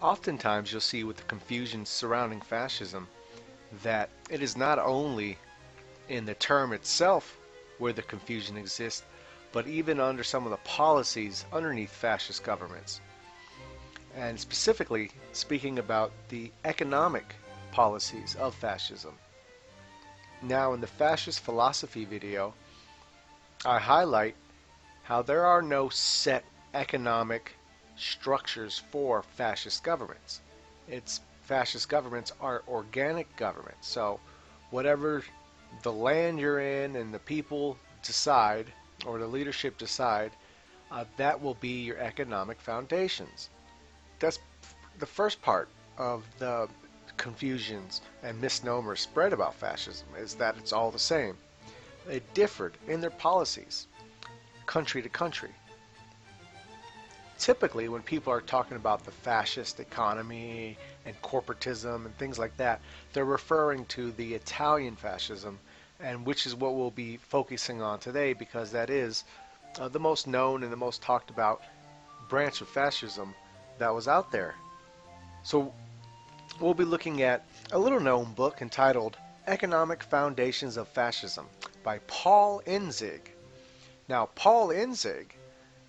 Oftentimes you'll see with the confusion surrounding fascism that it is not only in the term itself where the confusion exists, but even under some of the policies underneath fascist governments. And specifically speaking about the economic policies of fascism. Now, in the fascist philosophy video, I highlight how there are no set economic structures for fascist governments. It's fascist governments are organic governments. So whatever the land you're in and the people decide, or the leadership decide, that will be your economic foundations. That's the first part of the confusions and misnomers spread about fascism, is that it's all the same. They differed in their policies, country to country. Typically, when people are talking about the fascist economy and corporatism and things like that, they're referring to the Italian fascism, and which is what we'll be focusing on today, because that is the most known and the most talked about branch of fascism that was out there. So we'll be looking at a little known book entitled Economic Foundations of Fascism by Paul Inzig. Now, Paul Inzig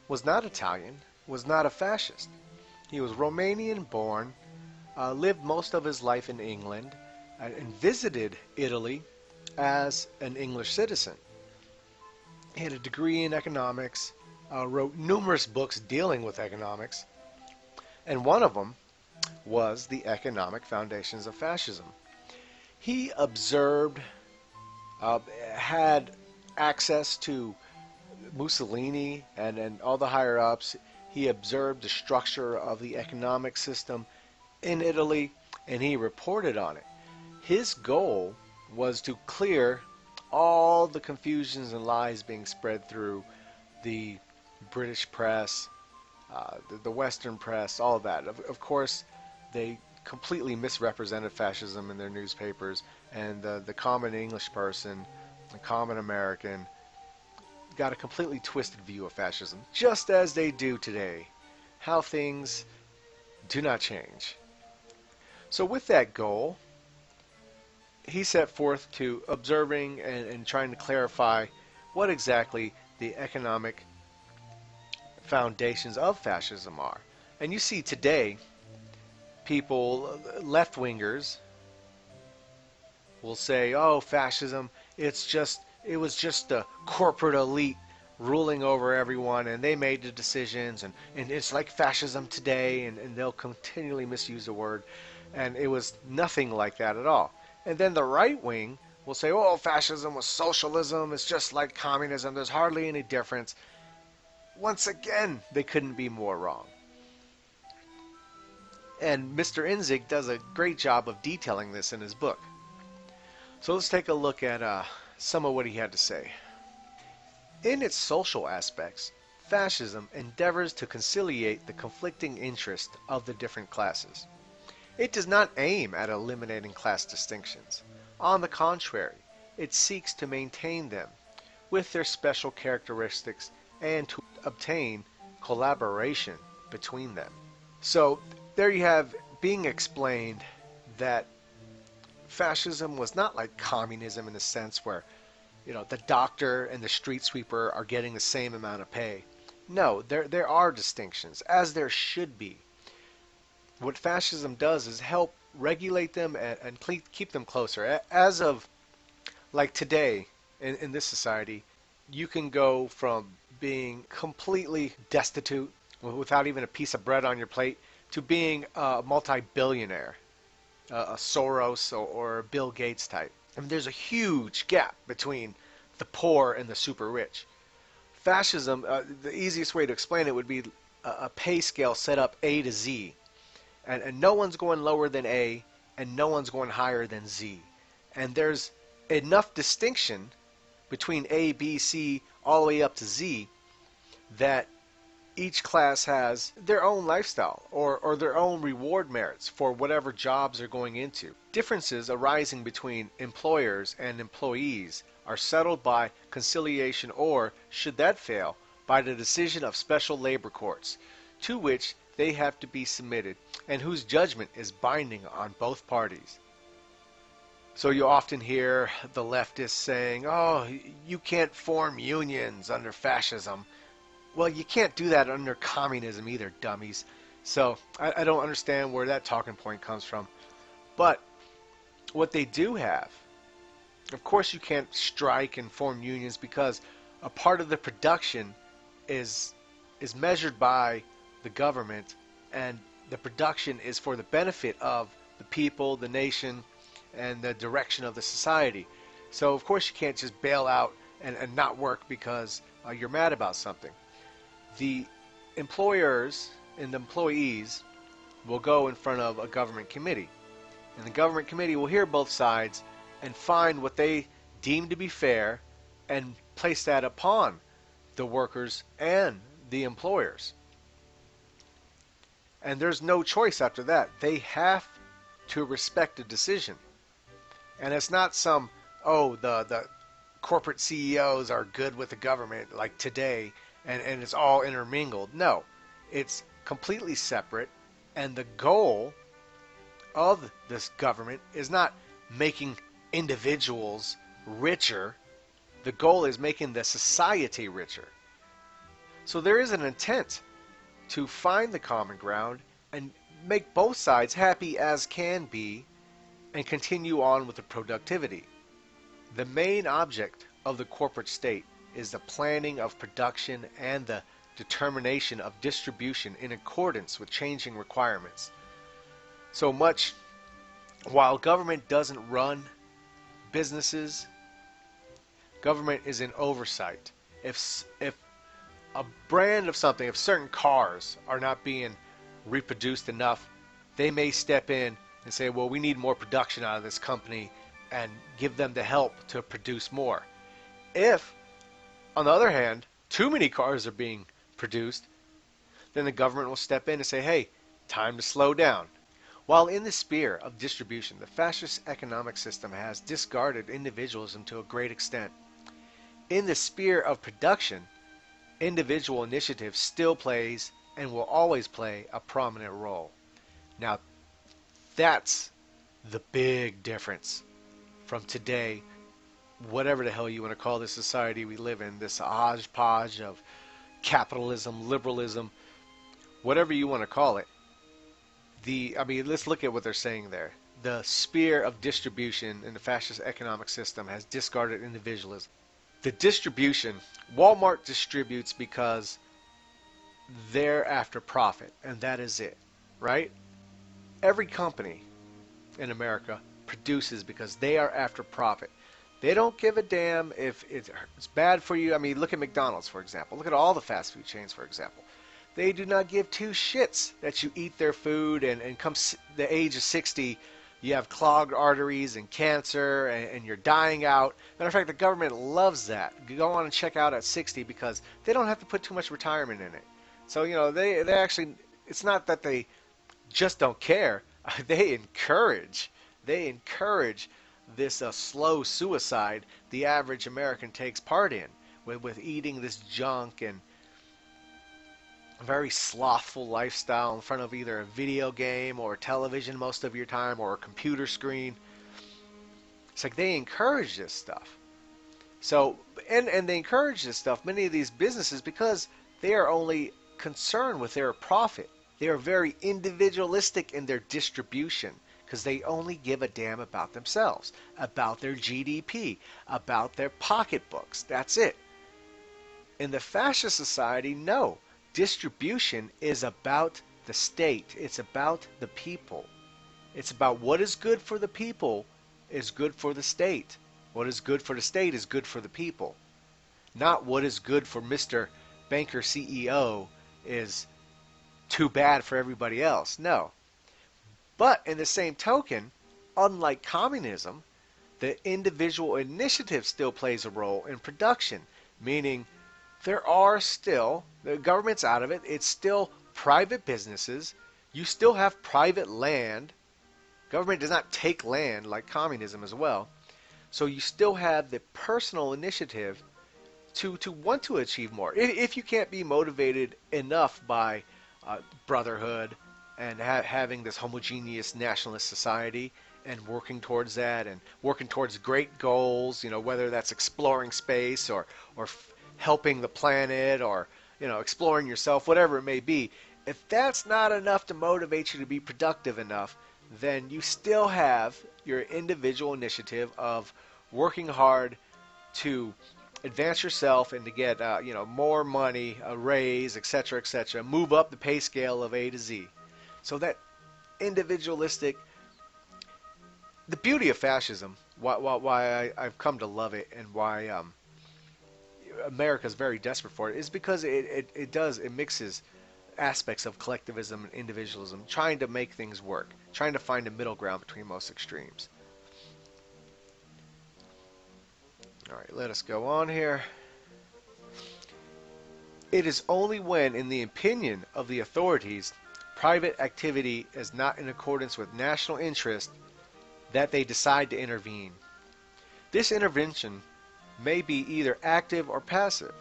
was not Italian, was not a fascist. He was Romanian born, lived most of his life in England, and visited Italy as an English citizen. He had a degree in economics, wrote numerous books dealing with economics, and one of them was The Economic Foundations of Fascism. He observed, had access to Mussolini and all the higher ups. He observed the structure of the economic system in Italy, and he reported on it. His goal was to clear all the confusions and lies being spread through the British press, the Western press, all of that. Of course, they completely misrepresented fascism in their newspapers, and the common English person, the common American, got a completely twisted view of fascism, just as they do today. How things do not change. So with that goal, he set forth to observing and trying to clarify what exactly the economic foundations of fascism are. And you see today, people, left-wingers, will say, oh, fascism, it was just the corporate elite ruling over everyone, and they made the decisions, and it's like fascism today, and they'll continually misuse the word, and it was nothing like that at all. And then the right wing will say, oh, fascism was socialism, it's just like communism, there's hardly any difference. Once again, they couldn't be more wrong. And Mr. Inzig does a great job of detailing this in his book. So let's take a look at some of what he had to say. In its social aspects, fascism endeavors to conciliate the conflicting interests of the different classes. It does not aim at eliminating class distinctions. On the contrary, it seeks to maintain them with their special characteristics and to obtain collaboration between them. So there you have being explained that fascism was not like communism in the sense where, the doctor and the street sweeper are getting the same amount of pay. No, there are distinctions, as there should be. What fascism does is help regulate them and keep them closer. As of like today in this society, you can go from being completely destitute without even a piece of bread on your plate to being a multi-billionaire, a Soros or Bill Gates type. I mean, there's a huge gap between the poor and the super rich. Fascism, the easiest way to explain it would be a pay scale set up A to Z. And no one's going lower than A, and no one's going higher than Z. And there's enough distinction between A, B, C, all the way up to Z, that each class has their own lifestyle or their own reward merits for whatever jobs they're going into. Differences arising between employers and employees are settled by conciliation or, should that fail, by the decision of special labor courts, to which they have to be submitted and whose judgment is binding on both parties. So you often hear the leftists saying, oh, you can't form unions under fascism. Well, you can't do that under communism either, dummies. So I don't understand where that talking point comes from. But what they do have, of course you can't strike and form unions because a part of the production is measured by the government, and the production is for the benefit of the people, the nation, and the direction of the society. So of course you can't just bail out and not work because you're mad about something. The employers and the employees will go in front of a government committee, and the government committee will hear both sides and find what they deem to be fair and place that upon the workers and the employers. And there's no choice after that. They have to respect a decision. And it's not some, oh, the corporate CEOs are good with the government like today and it's all intermingled. No, it's completely separate, and the goal of this government is not making individuals richer. The goal is making the society richer. So there is an intent to find the common ground and make both sides happy as can be and continue on with the productivity. The main object of the corporate state is the planning of production and the determination of distribution in accordance with changing requirements. So much while government doesn't run businesses, government is in oversight. If a brand of something, if certain cars are not being reproduced enough, they may step in and say, well, we need more production out of this company and give them the help to produce more. If, on the other hand, too many cars are being produced, then the government will step in and say, hey, time to slow down. While in the sphere of distribution, the fascist economic system has discarded individualism to a great extent. In the sphere of production, individual initiative still plays and will always play a prominent role. Now, that's the big difference from today, whatever the hell you want to call this society we live in, this hodgepodge of capitalism, liberalism, whatever you want to call it. Let's look at what they're saying there. The sphere of distribution in the fascist economic system has discarded individualism. The distribution, Walmart distributes because they're after profit, and that is it, right? Every company in America produces because they are after profit. They don't give a damn if it's bad for you. Look at McDonald's, for example. Look at all the fast food chains, for example. They do not give two shits that you eat their food and come the age of 60, you have clogged arteries and cancer and you're dying out. Matter of fact, the government loves that. Go on and check out at 60 because they don't have to put too much retirement in it. So, they actually, it's not that they just don't care. They encourage this slow suicide the average American takes part in with eating this junk and a very slothful lifestyle in front of either a video game or television most of your time or a computer screen. It's like they encourage this stuff. So, and they encourage this stuff, many of these businesses, because they are only concerned with their profit. They are very individualistic in their distribution because they only give a damn about themselves, about their GDP, about their pocketbooks. That's it. In the fascist society, no. Distribution is about the state. It's about the people. It's about what is good for the people is good for the state. What is good for the state is good for the people. Not what is good for Mr. Banker CEO is too bad for everybody else. No. But in the same token, unlike communism, the individual initiative still plays a role in production, meaning there are still, the government's out of it, it's still private businesses, you still have private land, government does not take land like communism as well, so you still have the personal initiative to want to achieve more. If you can't be motivated enough by brotherhood and having this homogeneous nationalist society and working towards that and working towards great goals, whether that's exploring space or helping the planet or, exploring yourself, whatever it may be. If that's not enough to motivate you to be productive enough, then you still have your individual initiative of working hard to advance yourself and to get more money, a raise, etc., etc. Move up the pay scale of A to Z. So that individualistic, the beauty of fascism, why I've come to love it, and why America's very desperate for it, is because it mixes aspects of collectivism and individualism, trying to make things work, trying to find a middle ground between most extremes. All right, let us go on here. It is only when, in the opinion of the authorities, private activity is not in accordance with national interest that they decide to intervene. This intervention may be either active or passive.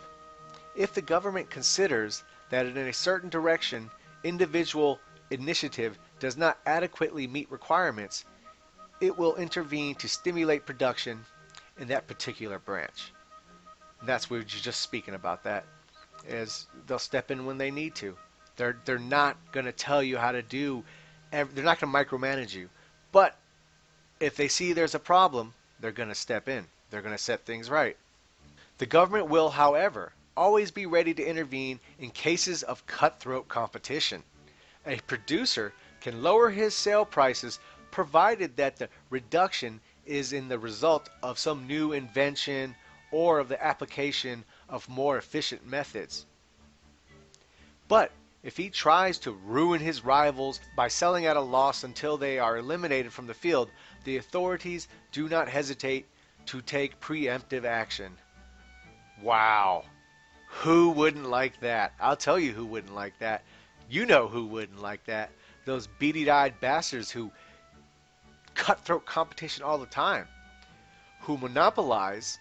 If the government considers that in a certain direction individual initiative does not adequately meet requirements, it will intervene to stimulate production in that particular branch. And that's what you're just speaking about. That is, they'll step in when they need to. They're not going to tell you how to do. They're not going to micromanage you. But if they see there's a problem, they're going to step in. They're going to set things right. The government will, however, always be ready to intervene in cases of cutthroat competition. A producer can lower his sale prices provided that the reduction is in the result of some new invention or of the application of more efficient methods. But if he tries to ruin his rivals by selling at a loss until they are eliminated from the field, the authorities do not hesitate to take preemptive action. Wow. Who wouldn't like that? I'll tell you who wouldn't like that. You know who wouldn't like that. Those beady-eyed bastards who cutthroat competition all the time, who monopolize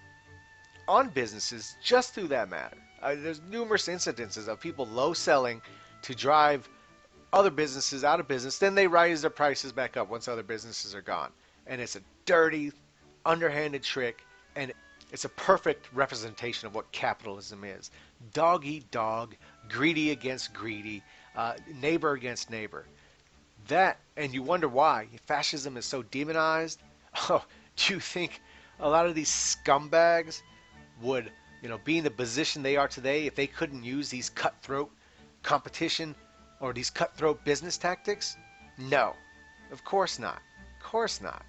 on businesses just through that matter. There's numerous incidences of people low selling to drive other businesses out of business. Then they raise their prices back up once other businesses are gone. And it's a dirty, underhanded trick. And it's a perfect representation of what capitalism is. Dog eat dog, greedy against greedy, neighbor against neighbor. That, and you wonder why fascism is so demonized. Oh, do you think a lot of these scumbags would, be in the position they are today if they couldn't use these cutthroat competition or these cutthroat business tactics? No, of course not. Of course not.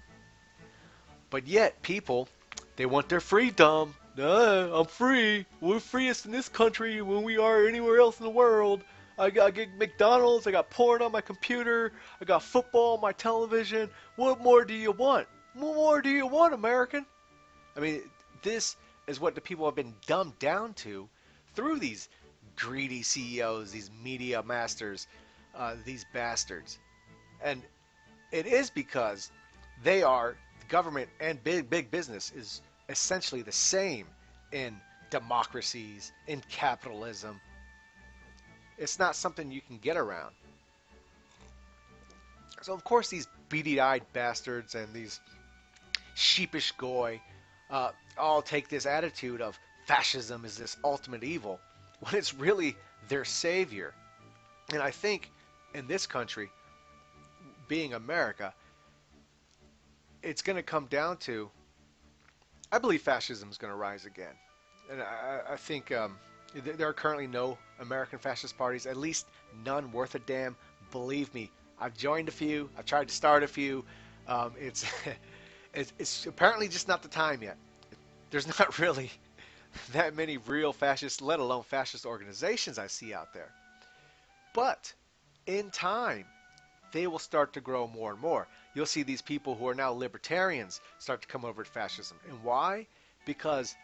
But yet, people, they want their freedom. I'm free. We're freest in this country when we are anywhere else in the world. I get McDonald's. I got porn on my computer. I got football on my television. What more do you want? What more do you want, American? I mean, this is what the people have been dumbed down to through these greedy CEOs, these media masters, these bastards. And it is because they are, the government and big business is essentially the same in democracies, in capitalism. It's not something you can get around. So of course these beady-eyed bastards and these sheepish goy all take this attitude of fascism is this ultimate evil when it's really their savior. And I think in this country, being America, it's going to come down to, I believe fascism is going to rise again. And I think there are currently no American fascist parties, at least none worth a damn. Believe me, I've joined a few. I've tried to start a few. It's it's apparently just not the time yet. There's not really that many real fascist, let alone fascist organizations I see out there. But in time, they will start to grow more and more. You'll see these people who are now libertarians start to come over to fascism. And why? Because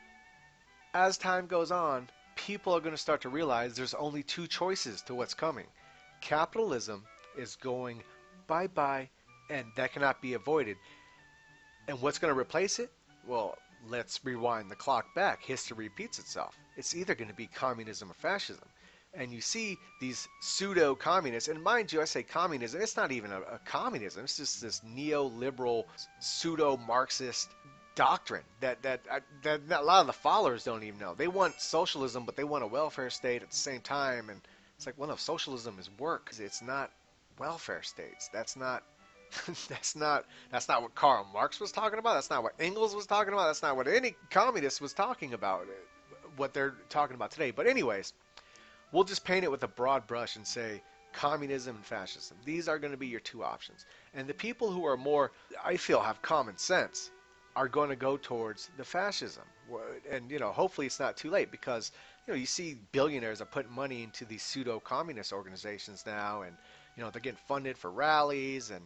as time goes on, people are going to start to realize there's only two choices to what's coming. Capitalism is going bye-bye, and that cannot be avoided. And what's going to replace it? Well, let's rewind the clock back. History repeats itself. It's either going to be communism or fascism. and you see these pseudo communists, and mind you, I say communism, it's not even a communism, it's just this neoliberal pseudo Marxist doctrine that a lot of the followers don't even know. They want socialism, but they want a welfare state at the same time, and it's like, well, no, socialism is work. It's not welfare states. That's not that's not what Karl Marx was talking about. That's not what Engels was talking about. That's not what any communist was talking about. What they're talking about today. But anyways, we'll just paint it with a broad brush and say communism and fascism. These are going to be your two options. And the people who are more, I feel, have common sense are going to go towards the fascism. And, hopefully it's not too late because, you see billionaires are putting money into these pseudo-communist organizations now, and, they're getting funded for rallies, and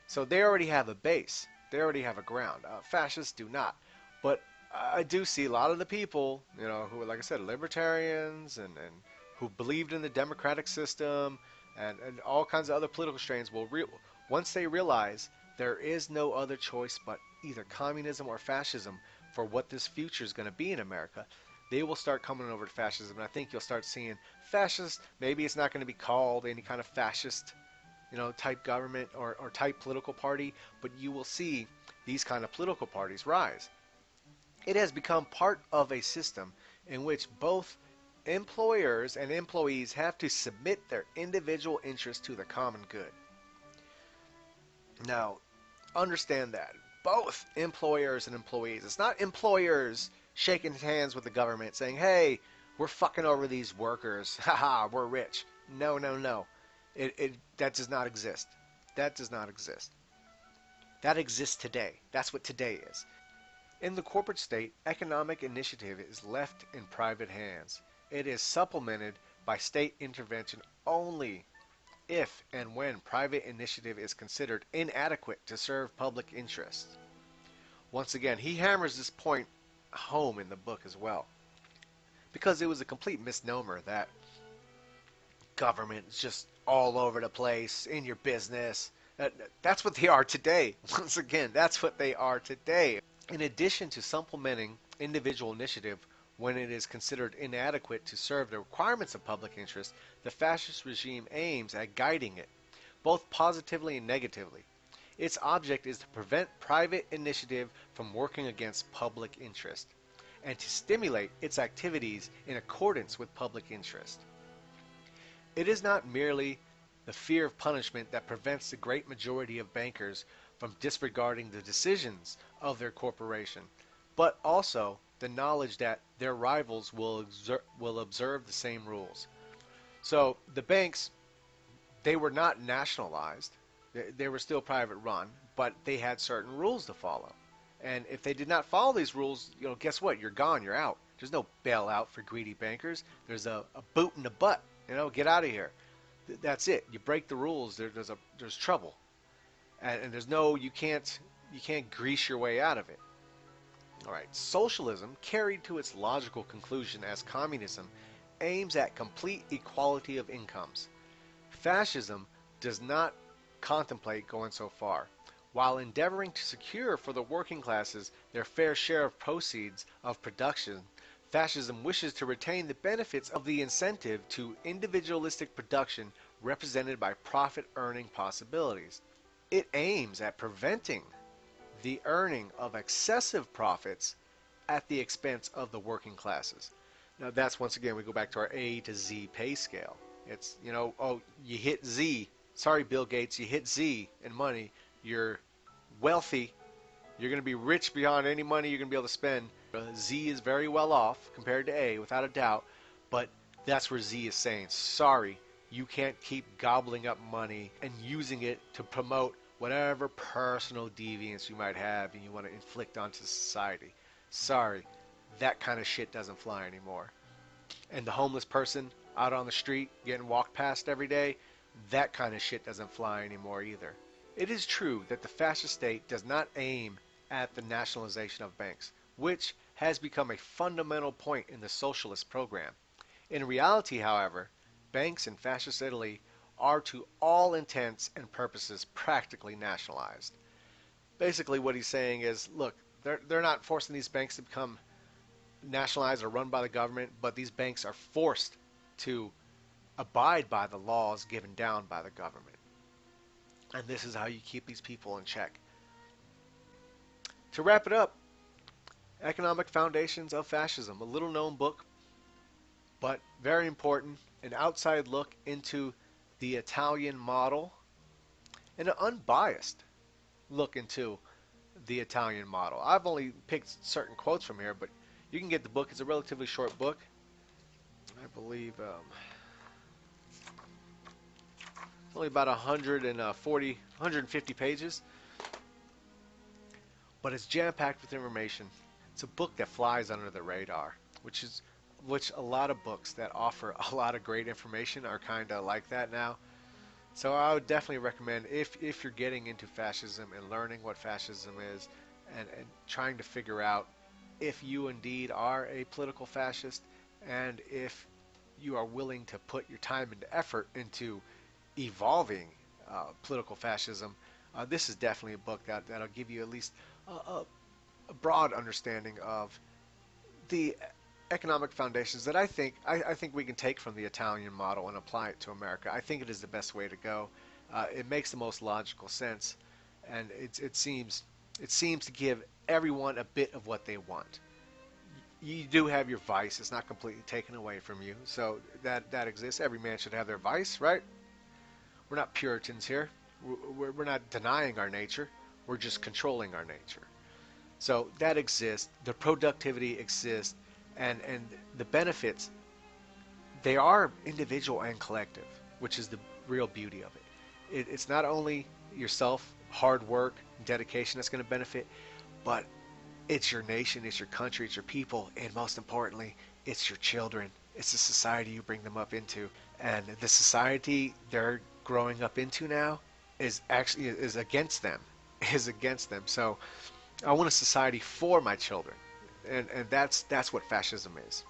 so they already have a base. They already have a ground. Fascists do not. But I do see a lot of the people, who are, like I said, libertarians and who believed in the democratic system and all kinds of other political strains once they realize there is no other choice but either communism or fascism for what this future is going to be in America, they will start coming over to fascism. And I think you'll start seeing fascist, maybe it's not going to be called any kind of fascist type government or type political party, but you will see these kind of political parties rise. It has become part of a system in which both employers and employees have to submit their individual interests to the common good. Now, understand that. Both employers and employees. It's not employers shaking hands with the government saying, hey, we're fucking over these workers. Haha, we're rich. No, no, no. That does not exist. That does not exist. That exists today. That's what today is. In the corporate state, economic initiative is left in private hands. It is supplemented by state intervention only if and when private initiative is considered inadequate to serve public interest. Once again, he hammers this point home in the book as well, because it was a complete misnomer that government is just all over the place in your business. That's what they are today. Once again, that's what they are today. In addition to supplementing individual initiative when it is considered inadequate to serve the requirements of public interest, the fascist regime aims at guiding it, both positively and negatively. Its object is to prevent private initiative from working against public interest, and to stimulate its activities in accordance with public interest. It is not merely the fear of punishment that prevents the great majority of bankers from disregarding the decisions of their corporation, but also the knowledge that their rivals will observe the same rules. So the banks, they were not nationalized. They were still private run, but they had certain rules to follow. And if they did not follow these rules, guess what? You're gone. You're out. There's no bailout for greedy bankers. There's a boot in the butt. Get out of here. That's it. You break the rules, there's trouble. And there's no, you can't grease your way out of it. All right, socialism, carried to its logical conclusion as communism, aims at complete equality of incomes. Fascism does not contemplate going so far. While endeavoring to secure for the working classes their fair share of proceeds of production, fascism wishes to retain the benefits of the incentive to individualistic production represented by profit-earning possibilities. It aims at preventing the earning of excessive profits at the expense of the working classes. Now that's, once again, we go back to our A to Z pay scale. It's, you hit Z. Sorry, Bill Gates, you hit Z in money. You're wealthy. You're going to be rich beyond any money you're going to be able to spend. Z is very well off compared to A, without a doubt. But that's where Z is saying, sorry, you can't keep gobbling up money and using it to promote whatever personal deviance you might have and you want to inflict onto society. Sorry, that kind of shit doesn't fly anymore. And the homeless person out on the street getting walked past every day, that kind of shit doesn't fly anymore either. It is true that the fascist state does not aim at the nationalization of banks, which has become a fundamental point in the socialist program. In reality, however, banks in fascist Italy are to all intents and purposes practically nationalized. Basically what he's saying is, look, they're not forcing these banks to become nationalized or run by the government, but these banks are forced to abide by the laws given down by the government. And this is how you keep these people in check. To wrap it up, Economic Foundations of Fascism, a little known book, but very important, an outside look into the Italian model, and an unbiased look into the Italian model. I've only picked certain quotes from here, but you can get the book. It's a relatively short book. I believe it's only about 140, 150 pages, but it's jam-packed with information. It's a book that flies under the radar, which a lot of books that offer a lot of great information are kind of like that now. So I would definitely recommend, if you're getting into fascism and learning what fascism is, and trying to figure out if you indeed are a political fascist, and if you are willing to put your time and effort into evolving political fascism, this is definitely a book that'll give you at least a broad understanding of the economic foundations that I think we can take from the Italian model and apply it to America. I think it is the best way to go. It makes the most logical sense, and it seems to give everyone a bit of what they want. You do have your vice; it's not completely taken away from you, so that exists. Every man should have their vice, right? We're not Puritans here. We're not denying our nature. We're just controlling our nature. So that exists. The productivity exists, and the benefits, they are individual and collective, which is the real beauty of it. It's not only yourself, hard work, dedication that's going to benefit, but it's your nation, it's your country, it's your people, and most importantly, it's your children. It's the society you bring them up into, and the society they're growing up into now is against them, is against them. So I want a society for my children, and that's what fascism is.